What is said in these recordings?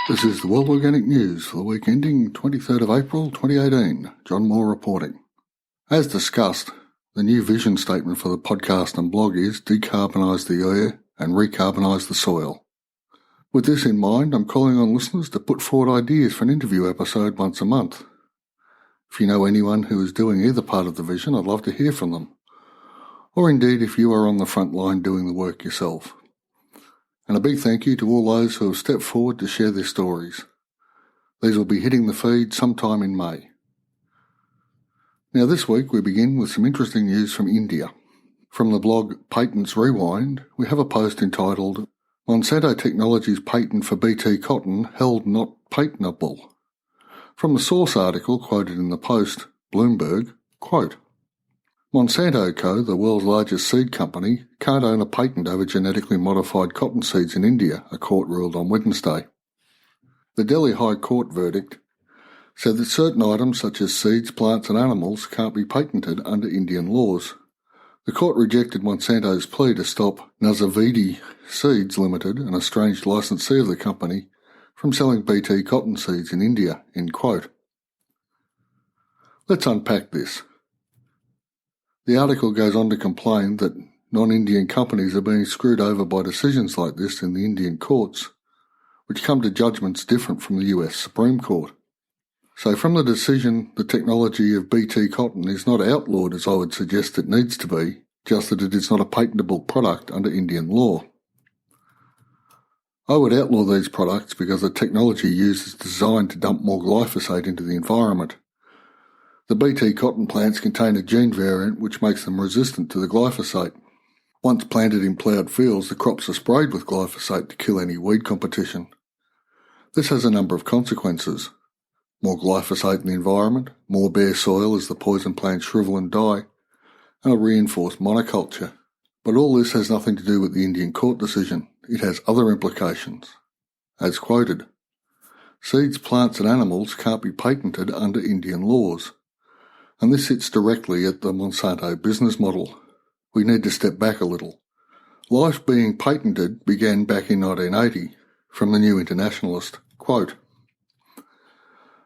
This is the World Organic News for the week ending 23rd of April 2018. John Moore reporting. As discussed, the new vision statement for the podcast and blog is decarbonise the air and recarbonise the soil. With this in mind, I'm calling on listeners to put forward ideas for an interview episode once a month. If you know anyone who is doing either part of the vision, I'd love to hear from them. Or indeed, if you are on the front line doing the work yourself. And a big thank you to all those who have stepped forward to share their stories. These will be hitting the feed sometime in May. Now this week we begin with some interesting news from India. From the blog PatentsRewind, we have a post entitled Monsanto Technology's patent for Bt cotton held not patentable. From the source article quoted in the post, Bloomberg, quote, Monsanto Co., the world's largest seed company, can't own a patent over genetically modified cotton seeds in India, a court ruled on Wednesday. The Delhi High Court verdict said that certain items such as seeds, plants and animals can't be patented under Indian laws. The court rejected Monsanto's plea to stop Nazavidi Seeds Limited, an estranged licensee of the company, from selling Bt cotton seeds in India, end quote. Let's unpack this. The article goes on to complain that non-Indian companies are being screwed over by decisions like this in the Indian courts, which come to judgments different from the US Supreme Court. So from the decision, the technology of Bt cotton is not outlawed as I would suggest it needs to be, just that it is not a patentable product under Indian law. I would outlaw these products because the technology used is designed to dump more glyphosate into the environment. The Bt cotton plants contain a gene variant which makes them resistant to the glyphosate. Once planted in ploughed fields, the crops are sprayed with glyphosate to kill any weed competition. This has a number of consequences. More glyphosate in the environment, more bare soil as the poison plants shrivel and die, and a reinforced monoculture. But all this has nothing to do with the Indian court decision. It has other implications. As quoted, seeds, plants and animals can't be patented under Indian laws. And this hits directly at the Monsanto business model. We need to step back a little. Life being patented began back in 1980 from the New Internationalist. Quote,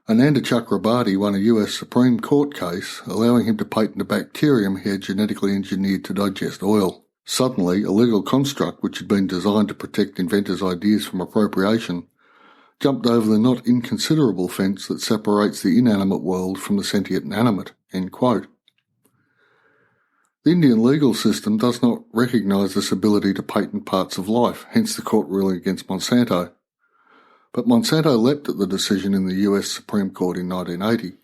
Ananda Chakrabarty won a US Supreme Court case allowing him to patent a bacterium he had genetically engineered to digest oil. Suddenly, a legal construct which had been designed to protect inventors' ideas from appropriation jumped over the not inconsiderable fence that separates the inanimate world from the sentient and animate, end quote. The Indian legal system does not recognise this ability to patent parts of life, hence the court ruling against Monsanto. But Monsanto leapt at the decision in the US Supreme Court in 1980,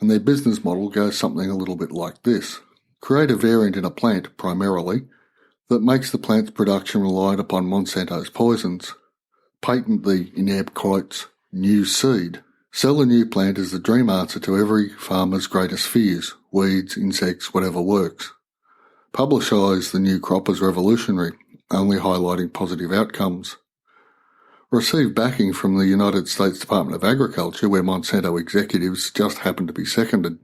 and their business model goes something a little bit like this. Create a variant in a plant, primarily, that makes the plant's production reliant upon Monsanto's poisons. Patent the, in air quotes, new seed. Sell the new plant as the dream answer to every farmer's greatest fears, weeds, insects, whatever works. Publicise the new crop as revolutionary, only highlighting positive outcomes. Receive backing from the United States Department of Agriculture, where Monsanto executives just happen to be seconded.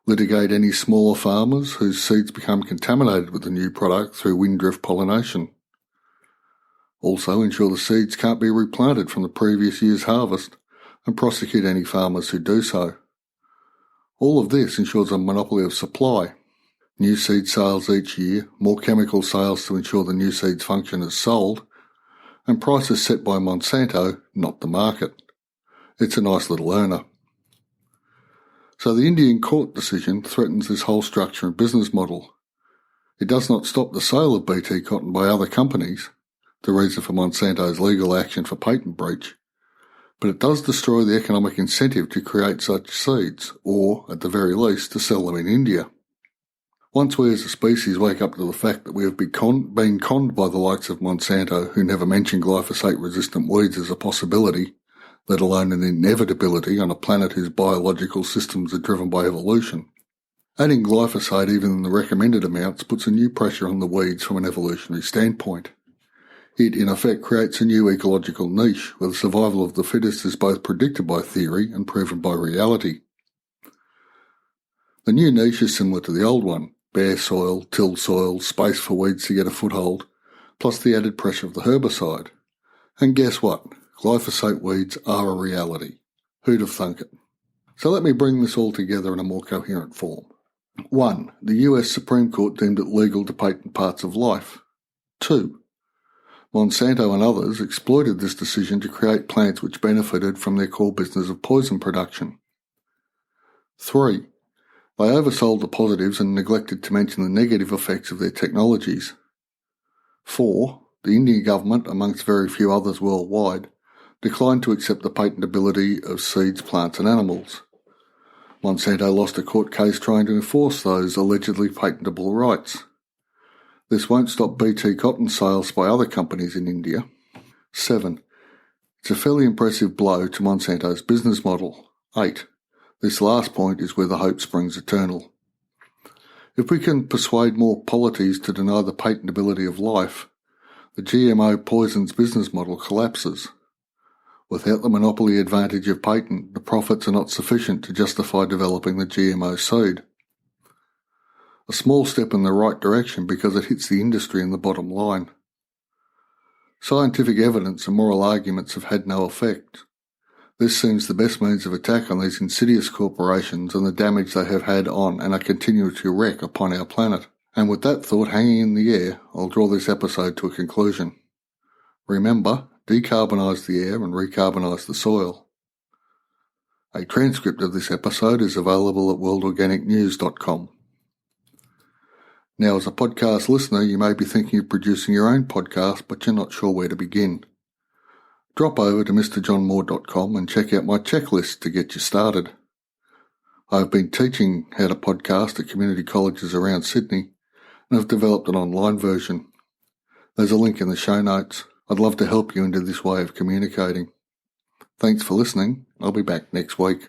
Litigate any smaller farmers whose seeds become contaminated with the new product through wind-drift pollination. Also ensure the seeds can't be replanted from the previous year's harvest and prosecute any farmers who do so. All of this ensures a monopoly of supply. New seed sales each year, more chemical sales to ensure the new seeds function as sold, and prices set by Monsanto, not the market. It's a nice little earner. So the Indian court decision threatens this whole structure and business model. It does not stop the sale of Bt cotton by other companies, the reason for Monsanto's legal action for patent breach, but it does destroy the economic incentive to create such seeds, or, at the very least, to sell them in India. Once we as a species wake up to the fact that we have been conned by the likes of Monsanto, who never mentioned glyphosate-resistant weeds as a possibility, let alone an inevitability on a planet whose biological systems are driven by evolution, adding glyphosate even in the recommended amounts puts a new pressure on the weeds from an evolutionary standpoint. It, in effect, creates a new ecological niche where the survival of the fittest is both predicted by theory and proven by reality. The new niche is similar to the old one: bare soil, tilled soil, space for weeds to get a foothold, plus the added pressure of the herbicide. And guess what? Glyphosate weeds are a reality. Who'd have thunk it? So let me bring this all together in a more coherent form. 1. The US Supreme Court deemed it legal to patent parts of life. 2. Monsanto and others exploited this decision to create plants which benefited from their core business of poison production. 3. They oversold the positives and neglected to mention the negative effects of their technologies. 4. The Indian government, amongst very few others worldwide, declined to accept the patentability of seeds, plants and animals. Monsanto lost a court case trying to enforce those allegedly patentable rights. This won't stop BT cotton sales by other companies in India. 7. It's a fairly impressive blow to Monsanto's business model. 8. This last point is where the hope springs eternal. If we can persuade more polities to deny the patentability of life, the GMO poison's business model collapses. Without the monopoly advantage of patent, the profits are not sufficient to justify developing the GMO seed. A small step in the right direction because it hits the industry and the bottom line. Scientific evidence and moral arguments have had no effect. This seems the best means of attack on these insidious corporations and the damage they have had on and are continuing to wreak upon our planet. And with that thought hanging in the air, I'll draw this episode to a conclusion. Remember, decarbonise the air and recarbonise the soil. A transcript of this episode is available at worldorganicnews.com. Now, as a podcast listener, you may be thinking of producing your own podcast, but you're not sure where to begin. Drop over to mrjohnmoore.com and check out my checklist to get you started. I've been teaching how to podcast at community colleges around Sydney and have developed an online version. There's a link in the show notes. I'd love to help you into this way of communicating. Thanks for listening. I'll be back next week.